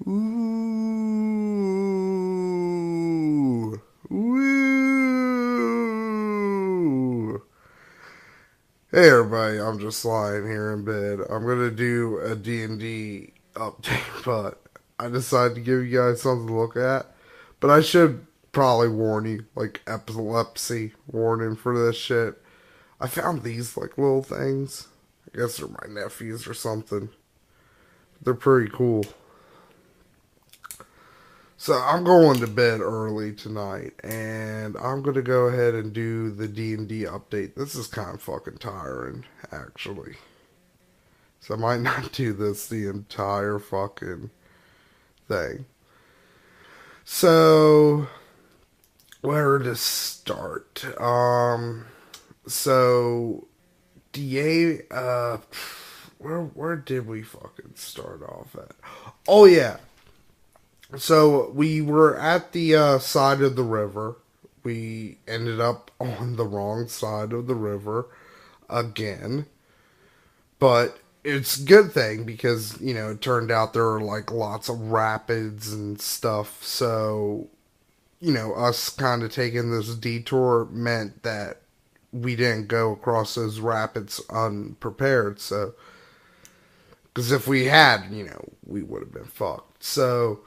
Ooh. Woo. Hey everybody, I'm just lying here in bed. I'm gonna do a D&D update, but I decided to give you guys something to look at. But I should probably warn you, like epilepsy warning for this shit. I found these like little things. I guess they're my nephews or something. They're pretty cool. So I'm going to bed early tonight, and I'm gonna go ahead and do the D&D update. This is kind of fucking tiring, actually. So I might not do this the entire fucking thing. So where to start? So DA where did we fucking start off at? Oh yeah. So we were at the side of the river. We ended up on the wrong side of the river again. But it's a good thing because, it turned out there were like lots of rapids and stuff. So, us kind of taking this detour meant that we didn't go across those rapids unprepared. So, because if we had, we would have been fucked. So,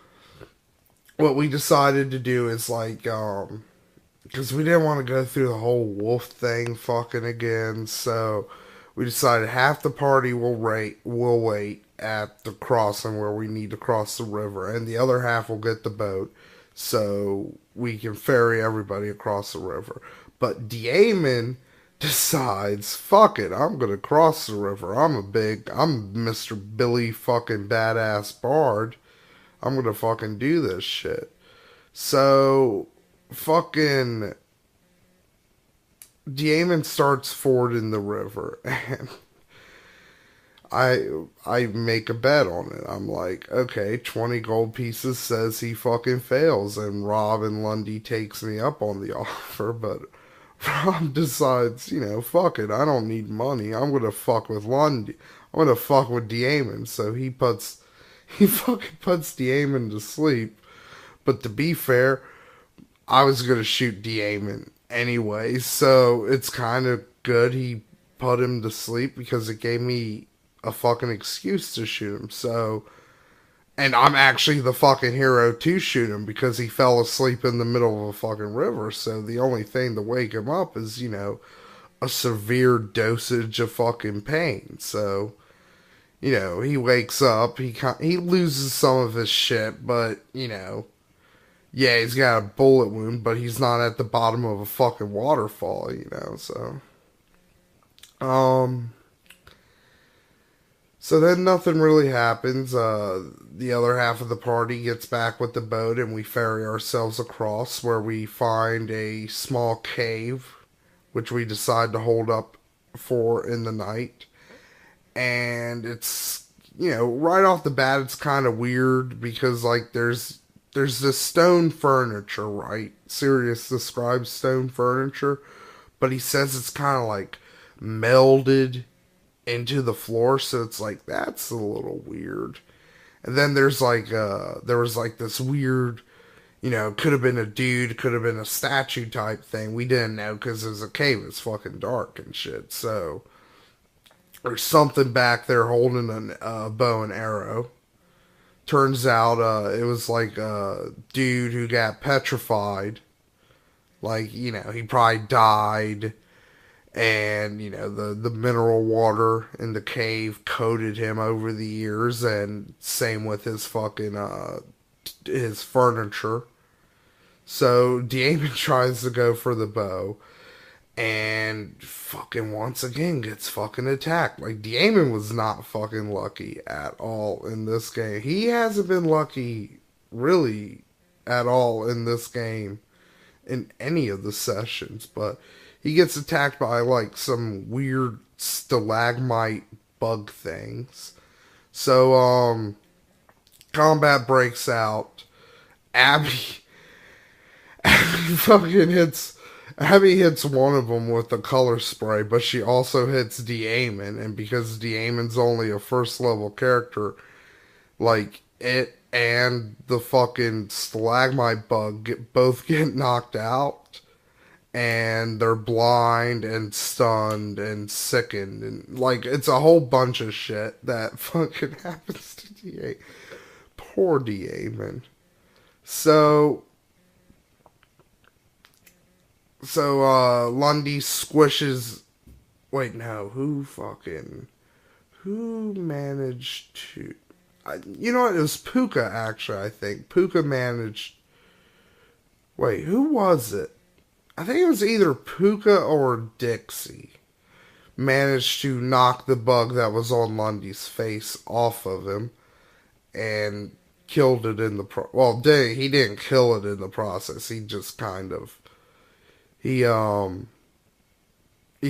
what we decided to do is like, because we didn't want to go through the whole wolf thing fucking again. So, we decided half the party will wait at the crossing where we need to cross the river, and the other half will get the boat so we can ferry everybody across the river. But Daemon decides, fuck it, I'm gonna cross the river. I'm Mr. Billy fucking badass bard. I'm gonna fucking do this shit. So, fucking Daemon starts fording the river, and I I make a bet on it. I'm like, okay, 20 gold pieces says he fucking fails, and Rob and Lundy takes me up on the offer, but Rob decides, fuck it, I don't need money. I'm gonna fuck with Lundy. I'm gonna fuck with Daemon. So he fucking puts Daemon to sleep. But to be fair, I was gonna shoot Daemon anyway, so it's kind of good he put him to sleep because it gave me a fucking excuse to shoot him. So, and I'm actually the fucking hero to shoot him because he fell asleep in the middle of a fucking river. So the only thing to wake him up is, a severe dosage of fucking pain. So, he wakes up, he loses some of his shit, but, yeah, he's got a bullet wound, but he's not at the bottom of a fucking waterfall, so. Um, so then nothing really happens. The other half of the party gets back with the boat and we ferry ourselves across where we find a small cave, which we decide to hold up for in the night. And it's, right off the bat, it's kind of weird because, like, there's this stone furniture, right? Sirius describes stone furniture, but he says it's kind of like melded into the floor, so it's like that's a little weird. And then there was like this weird, could have been a dude, could have been a statue type thing. We didn't know because it was a cave. It's fucking dark and shit. So there's something back there holding a bow and arrow. Turns out it was like a dude who got petrified. Like, he probably died, and, the mineral water in the cave coated him over the years, and same with his fucking, his furniture. So, Damon tries to go for the bow, and fucking once again gets fucking attacked. Like, Daemon was not fucking lucky at all in this game. He hasn't been lucky really at all in this game in any of the sessions, but he gets attacked by like some weird stalagmite bug things. So combat breaks out. Abby Abby fucking hits Abby hits one of them with a color spray, but she also hits Daemon, and because Daemon's only a first level character, like and the fucking stalagmite bug both get knocked out, and they're blind and stunned and sickened, and like it's a whole bunch of shit that fucking happens to DA. Poor DA, man. So Lundy squishes. Wait, no, who managed to? You know what? It was Puka, actually, I think. Puka managed. Wait, who was it? I think it was either Puka or Dixie. Managed to knock the bug that was on Lundy's face off of him and killed it in the well, he didn't kill it in the process. He just kind of he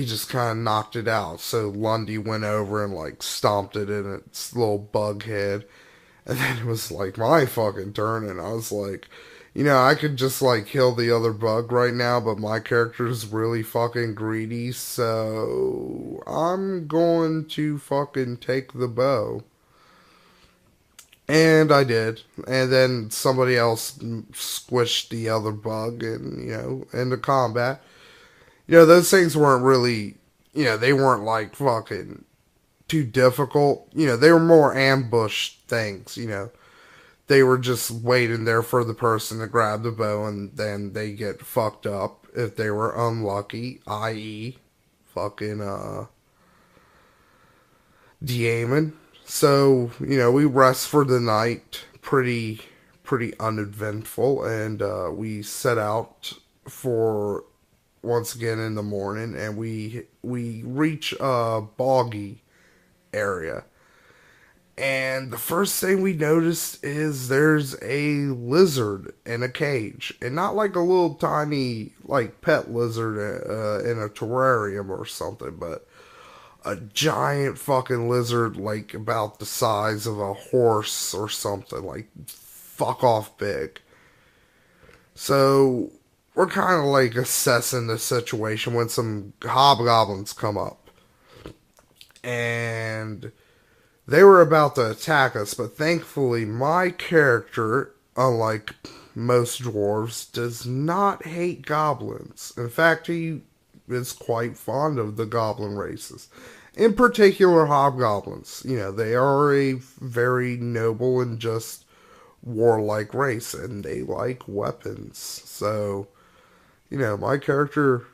just kind of knocked it out. So Lundy went over and like stomped it in its little bug head. And then it was like my fucking turn, and I was like, I could just like kill the other bug right now, but my character's really fucking greedy, so I'm going to fucking take the bow. And I did. And then somebody else squished the other bug and, into combat. Those things weren't really, they weren't like fucking too difficult. They were more ambush things, They were just waiting there for the person to grab the bow, and then they get fucked up if they were unlucky, i.e. fucking, de-aiming. So, we rest for the night, pretty uneventful, and, we set out for, once again in the morning, and we reach a boggy area. And the first thing we noticed is there's a lizard in a cage. And not like a little tiny, like, pet lizard in a terrarium or something, but a giant fucking lizard, like, about the size of a horse or something. Like, fuck off big. So, we're kind of, like, assessing the situation when some hobgoblins come up. And they were about to attack us, but thankfully my character, unlike most dwarves, does not hate goblins. In fact, he is quite fond of the goblin races. In particular, hobgoblins. They are a very noble and just warlike race, and they like weapons. So, my character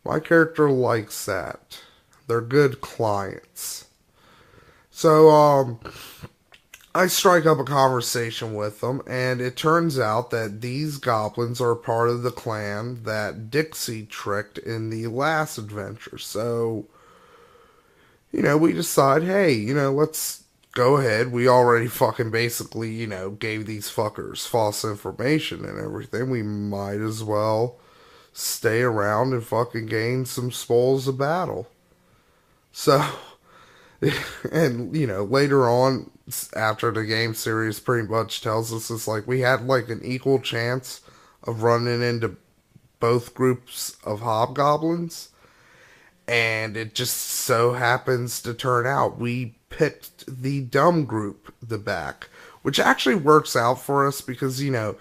likes that. They're good clients. So, I strike up a conversation with them, and it turns out that these goblins are part of the clan that Dixie tricked in the last adventure. So, we decide, hey, let's go ahead. We already fucking basically, gave these fuckers false information and everything. We might as well stay around and fucking gain some spoils of battle. So, and, later on, after the game series pretty much tells us, it's like we had like an equal chance of running into both groups of hobgoblins. And it just so happens to turn out we picked the dumb group, the back. Which actually works out for us because, when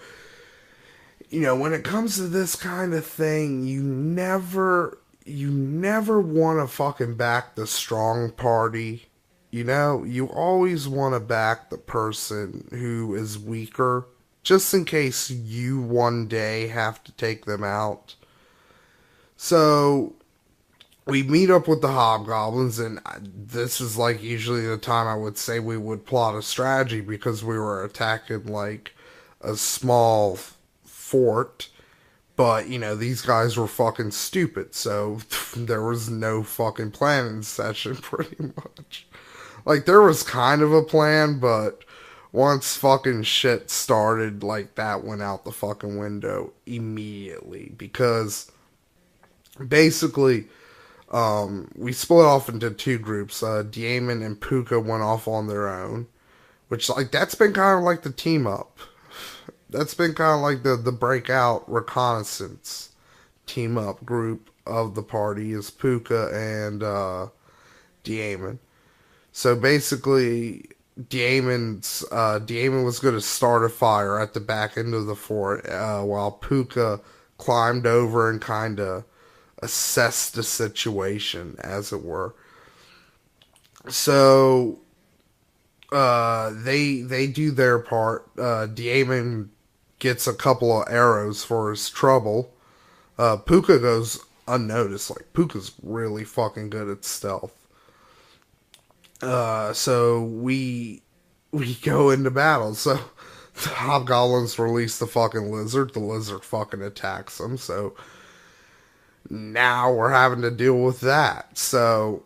it comes to this kind of thing, you never want to fucking back the strong party. You always want to back the person who is weaker, just in case you one day have to take them out. So, we meet up with the hobgoblins, and this is like usually the time I would say we would plot a strategy because we were attacking like a small fort. But, these guys were fucking stupid, so there was no fucking planning session, pretty much. Like, there was kind of a plan, but once fucking shit started, like, that went out the fucking window immediately. Because, basically, we split off into two groups. Diamond and Puka went off on their own. Which, like, that's been kind of like the team up. That's been kind of like the breakout reconnaissance team up group of the party is Puka and Diamond. So basically, Damon was going to start a fire at the back end of the fort, while Puka climbed over and kind of assessed the situation, as it were. So they do their part. Damon gets a couple of arrows for his trouble. Puka goes unnoticed. Like, Puka's really fucking good at stealth. So we go into battle. So the hobgoblins release the fucking lizard. The lizard fucking attacks them. So now we're having to deal with that. So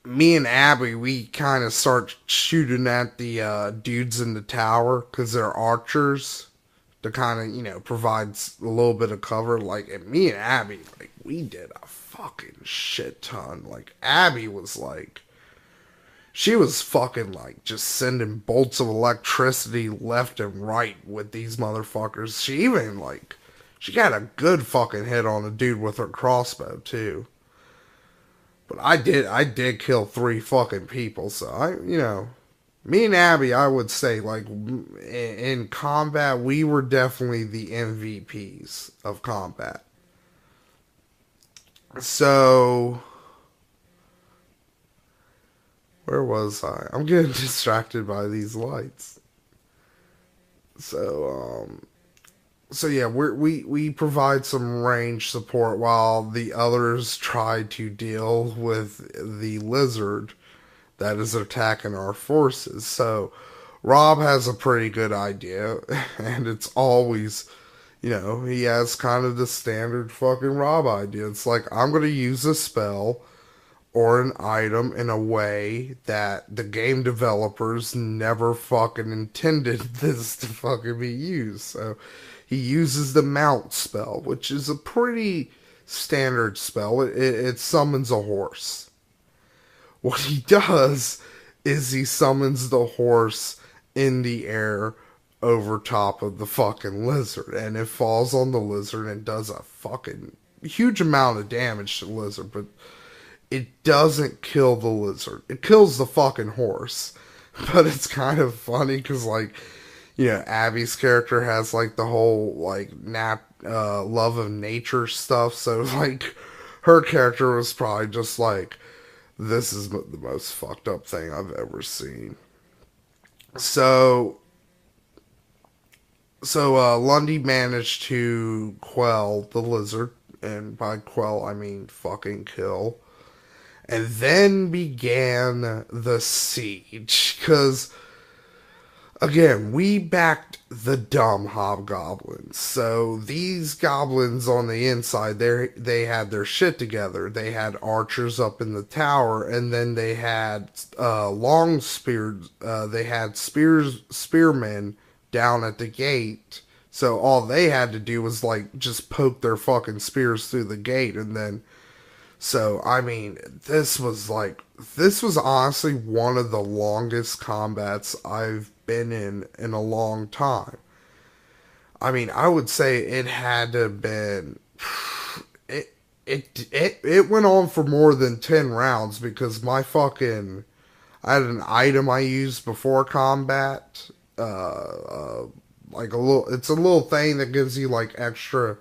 me and Abby, we kind of start shooting at the dudes in the tower because they're archers to kind of, provide a little bit of cover. Like, and me and Abby, like, we did a fucking shit ton. Like, Abby was like, she was fucking like just sending bolts of electricity left and right with these motherfuckers. She even like, she got a good fucking hit on a dude with her crossbow too. But I did kill 3 fucking people. So me and Abby, I would say, like, in combat, we were definitely the MVPs of combat. So, where was I? I'm getting distracted by these lights. So yeah, we provide some range support while the others try to deal with the lizard that is attacking our forces. So Rob has a pretty good idea, and it's always, he has kind of the standard fucking Rob idea. It's like, I'm going to use a spell or an item in a way that the game developers never fucking intended this to fucking be used. So he uses the mount spell, which is a pretty standard spell. It summons a horse. What he does is he summons the horse in the air over top of the fucking lizard, and it falls on the lizard and does a fucking huge amount of damage to the lizard, but it doesn't kill the lizard. It kills the fucking horse. But it's kind of funny because, like, Abby's character has, like, the whole, like, love of nature stuff. So, like, her character was probably just like, this is the most fucked up thing I've ever seen. So Lundy managed to quell the lizard. And by quell, I mean fucking kill. And then began the siege. Because, again, we backed the dumb hobgoblins. So these goblins on the inside, they had their shit together. They had archers up in the tower, and then they had long spears. They had spearmen down at the gate. So all they had to do was, like, just poke their fucking spears through the gate, and then. So, I mean, this was honestly one of the longest combats I've been in a long time. I mean, I would say it had to have been, it went on for more than 10 rounds because I had an item I used before combat, like it's a little thing that gives you, like, extra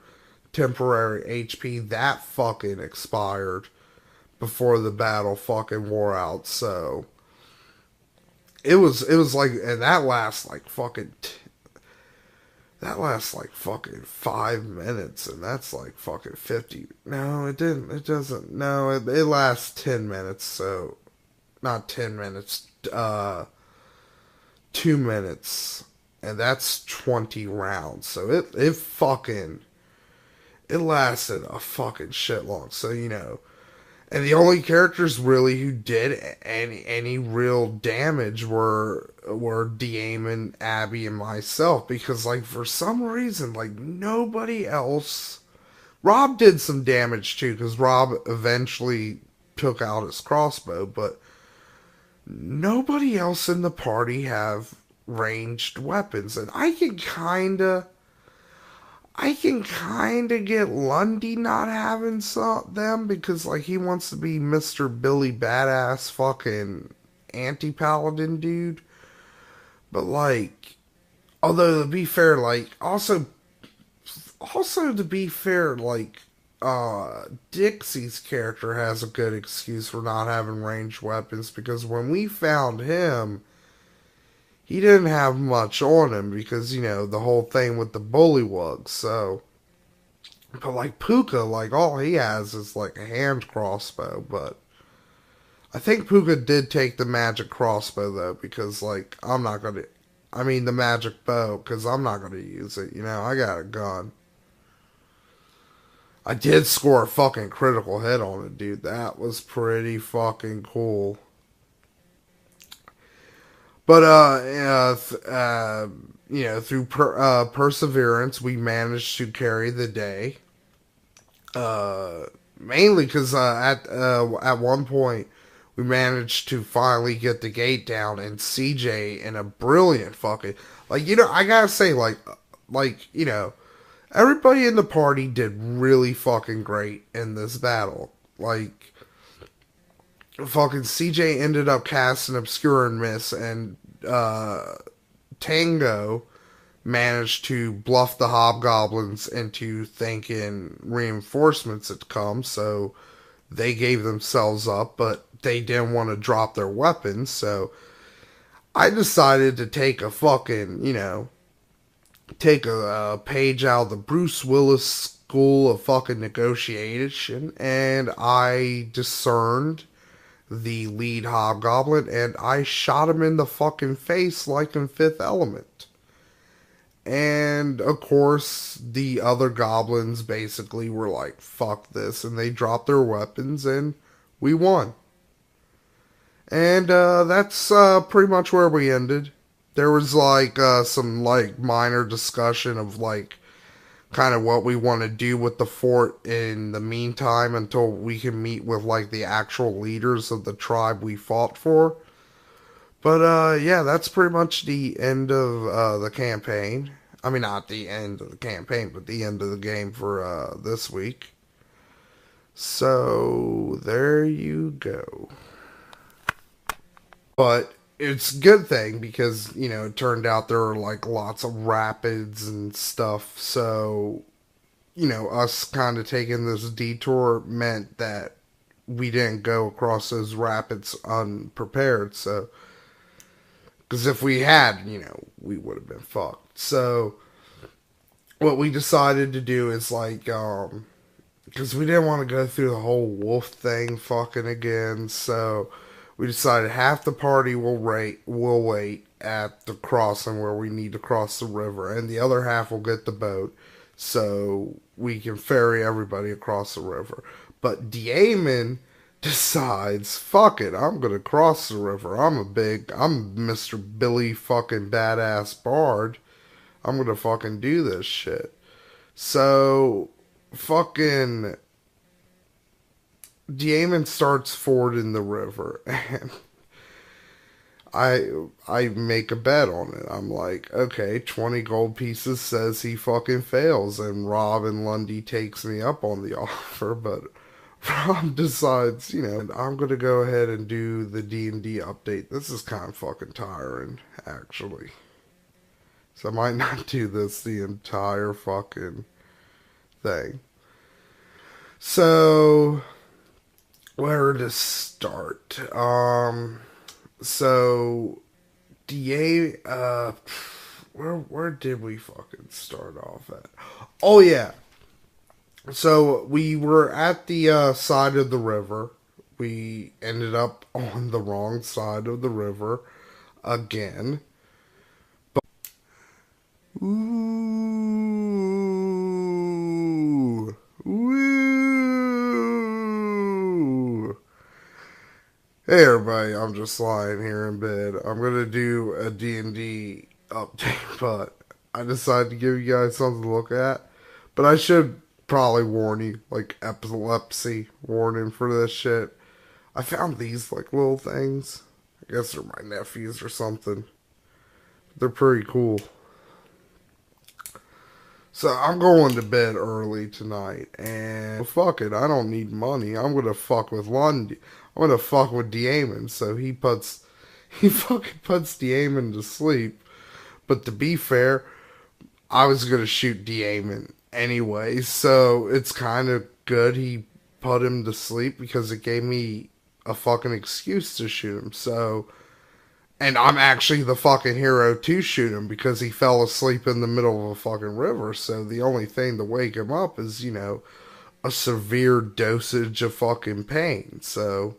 temporary HP. That fucking expired before the battle fucking wore out. So it was like, and that lasts like fucking 5 minutes, and that's like fucking 50. No, it didn't. It doesn't. No, it lasts 10 minutes. So not 10 minutes. 2 minutes, and that's 20 rounds. So it fucking. It lasted a fucking shit long. So, and the only characters really who did any real damage were Damon, Abby, and myself. Because, like, for some reason, like, nobody else. Rob did some damage too, because Rob eventually took out his crossbow, but nobody else in the party have ranged weapons. And I can kind of get Lundy not having them because, like, he wants to be Mr. Billy Badass fucking anti-paladin dude. But like, although to be fair, like, also to be fair, like, Dixie's character has a good excuse for not having ranged weapons, because when we found him, he didn't have much on him because, you know, the whole thing with the bullywugs, so. But like Puka, like, all he has is like a hand crossbow, but I think Puka did take the magic crossbow though, because like, the magic bow, because I'm not gonna use it, you know, I got a gun. I did score a fucking critical hit on it, dude. That was pretty fucking cool. But you know, through perseverance, we managed to carry the day. Mainly because at one point we managed to finally get the gate down, and CJ in a brilliant fucking, like, you know, I gotta say, like, you know, everybody in the party did really fucking great in this battle. Like, fucking CJ ended up casting Obscure and Miss, and Tango managed to bluff the hobgoblins into thinking reinforcements had come, so they gave themselves up, but they didn't want to drop their weapons, so I decided to take a fucking, you know, take a page out of the Bruce Willis school of fucking negotiation, and I discerned the lead hobgoblin, and I shot him in the fucking face like in Fifth Element. And, of course, the other goblins basically were like, fuck this, and they dropped their weapons, and we won. And that's pretty much where we ended. There was like some like minor discussion of like kind of what we want to do with the fort in the meantime until we can meet with like the actual leaders of the tribe we fought for. But yeah, that's pretty much the end of the campaign. I mean, not the end of the campaign, but the end of the game for this week. So there you go. But it's a good thing because, you know, it turned out there were like lots of rapids and stuff. So, you know, us kind of taking this detour meant that we didn't go across those rapids unprepared. So, because if we had, you know, we would have been fucked. So, what we decided to do is like, because we didn't want to go through the whole wolf thing fucking again. So, we decided half the party will wait at the crossing where we need to cross the river, and the other half will get the boat so we can ferry everybody across the river. But Daemon decides, fuck it, I'm gonna cross the river. I'm Mr. Billy fucking badass bard. I'm gonna fucking do this shit. So, fucking Daemon starts fording the river, and I make a bet on it. I'm like, okay, 20 gold pieces says he fucking fails, and Rob and Lundy takes me up on the offer, but Rob decides, you know, I'm gonna go ahead and do the D&D update. This is kind of fucking tiring, actually. So I might not do this the entire fucking thing. So, where to start? So, where did we fucking start off at? Oh yeah. So, we were at the side of the river. We ended up on the wrong side of the river again. But, ooh, woo. Hey everybody, I'm just lying here in bed. I'm gonna do a D&D update, but I decided to give you guys something to look at. But I should probably warn you, like, epilepsy warning for this shit. I found these, like, little things. I guess they're my nephews or something. They're pretty cool. So I'm going to bed early tonight, and fuck it, I don't need money. I'm gonna fuck with Lundy. I'm gonna fuck with Daemon, so he puts He fucking puts Daemon to sleep. But to be fair, I was gonna shoot Daemon anyway, so it's kind of good he put him to sleep because it gave me a fucking excuse to shoot him. So, and I'm actually the fucking hero to shoot him because he fell asleep in the middle of a fucking river. So the only thing to wake him up is, a severe dosage of fucking pain. So